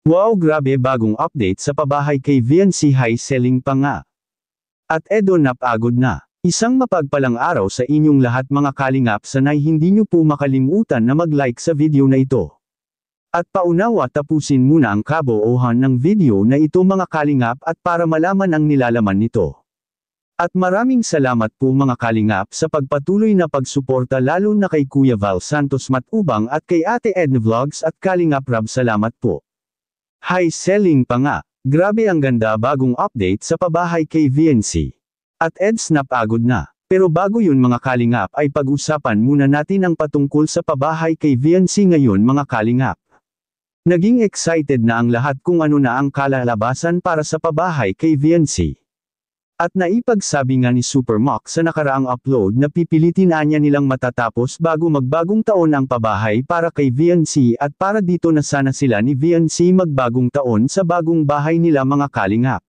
Wow, grabe, bagong update sa pabahay kay VNC, high selling pa nga. At edo, napagod na. Isang mapagpalang araw sa inyong lahat mga kalingap, sanay hindi nyo po makalimutan na mag-like sa video na ito. At paunawa, tapusin muna ang kabuuan ng video na ito mga kalingap at para malaman ang nilalaman nito. At maraming salamat po mga kalingap sa pagpatuloy na pagsuporta, lalo na kay Kuya Val Santos Matubang at kay Ate Edna Vlogs at Kalingap Rab, salamat po. High selling pa nga. Grabe, ang ganda, bagong update sa pabahay kay VNC. At Eds, napagod na. Pero bago yun mga kalingap ay pag-usapan muna natin ang patungkol sa pabahay kay VNC ngayon mga kalingap. Naging excited na ang lahat kung ano na ang kalalabasan para sa pabahay kay VNC. At naipagsabi nga ni Supermock sa nakaraang upload na pipilitin niya nilang matatapos bago magbagong taon ang pabahay para kay VNC at para dito na sana sila ni VNC magbagong taon sa bagong bahay nila mga kalingap.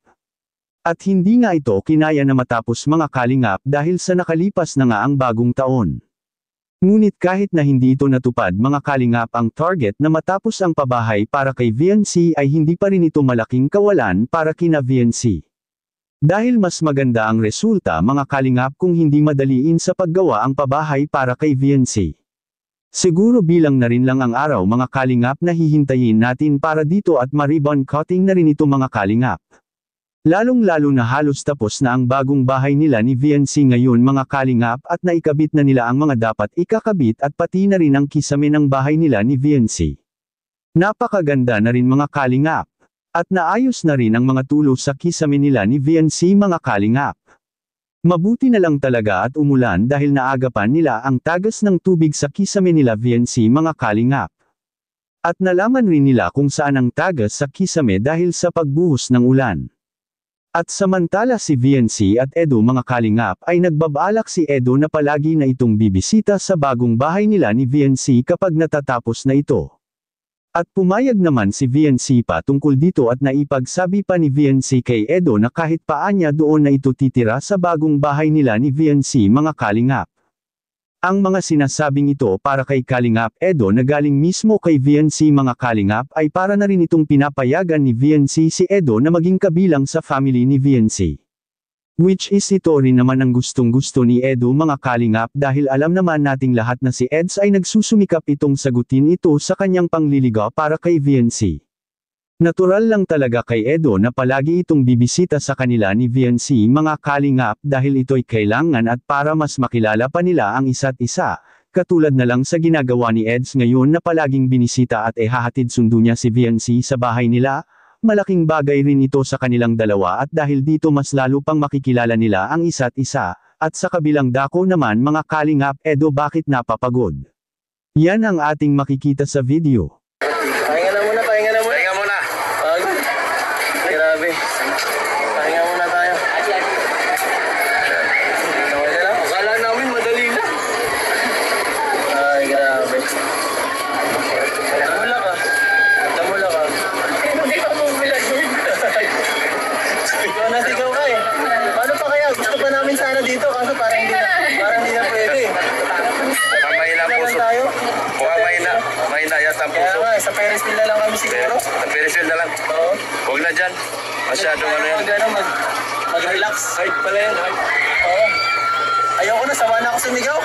At hindi nga ito kinaya na matapos mga kalingap dahil sa nakalipas na nga ang bagong taon. Ngunit kahit na hindi ito natupad mga kalingap ang target na matapos ang pabahay para kay VNC, ay hindi pa rin ito malaking kawalan para kina VNC. Dahil mas maganda ang resulta mga kalingap kung hindi madaliin sa paggawa ang pabahay para kay VNC. Siguro bilang na rin lang ang araw mga kalingap na hihintayin natin para dito at ma-ribbon cutting na rin ito mga kalingap. Lalong-lalo na halos tapos na ang bagong bahay nila ni VNC ngayon mga kalingap at naikabit na nila ang mga dapat ikakabit at pati na rin ang kisame ng bahay nila ni VNC. Napakaganda na rin mga kalingap. At naayos na rin ang mga tulo sa kisame nila ni VNC mga kalingap. Mabuti na lang talaga at umulan dahil naagapan nila ang tagas ng tubig sa kisame nila VNC mga kalingap. At nalaman rin nila kung saan ang tagas sa kisame dahil sa pagbuhos ng ulan. At samantala si VNC at Edo mga kalingap ay nagbabalak si Edo na palagi na itong bibisita sa bagong bahay nila ni VNC kapag natatapos na ito. At pumayag naman si VNC pa tungkol dito at naipagsabi pa ni VNC kay Edo na kahit paanya doon na ito titira sa bagong bahay nila ni VNC mga kalingap. Ang mga sinasabing ito para kay Kalingap Edo na galing mismo kay VNC mga kalingap ay para na rin itong pinapayagan ni VNC si Edo na maging kabilang sa family ni VNC. Which is ito rin naman ang gustong-gusto ni Edo mga kalingap dahil alam naman nating lahat na si Eds ay nagsusumikap itong sagutin ito sa kanyang pangliligaw para kay VNC. Natural lang talaga kay Edo na palagi itong bibisita sa kanila ni VNC mga kalingap dahil ito'y kailangan at para mas makilala pa nila ang isa't isa, katulad na lang sa ginagawa ni Eds ngayon na palaging binisita at hahatid sundo niya si VNC sa bahay nila. Malaking bagay rin ito sa kanilang dalawa at dahil dito mas lalo pang makikilala nila ang isa't isa, at sa kabilang dako naman mga kalingap Edo, bakit napapagod? Yan ang ating makikita sa video. Pahinga na muna, pahinga na muna. Pahinga muna. Grabe. Pahinga muna tayo. Okay lang? Akala namin madali na. Ay, grabe. Tamula ka. Tamula ka. Hindi pa mo bilag yun. Ikaw na sigaw ka eh. Paano pa kaya? Gusto pa namin sana dito kaso parang hindi na pwede eh. Mahina ang puso. Mukhang mahina yata ang Kaya puso. nga, sa Ferris wheel na lang kami siguro. Sa Ferris wheel na lang. Oo. Huwag na dyan. Masyadong ano yan. Mag-relax. Height pala yan, height. Oo. Ayoko na, sama na ako sumigaw.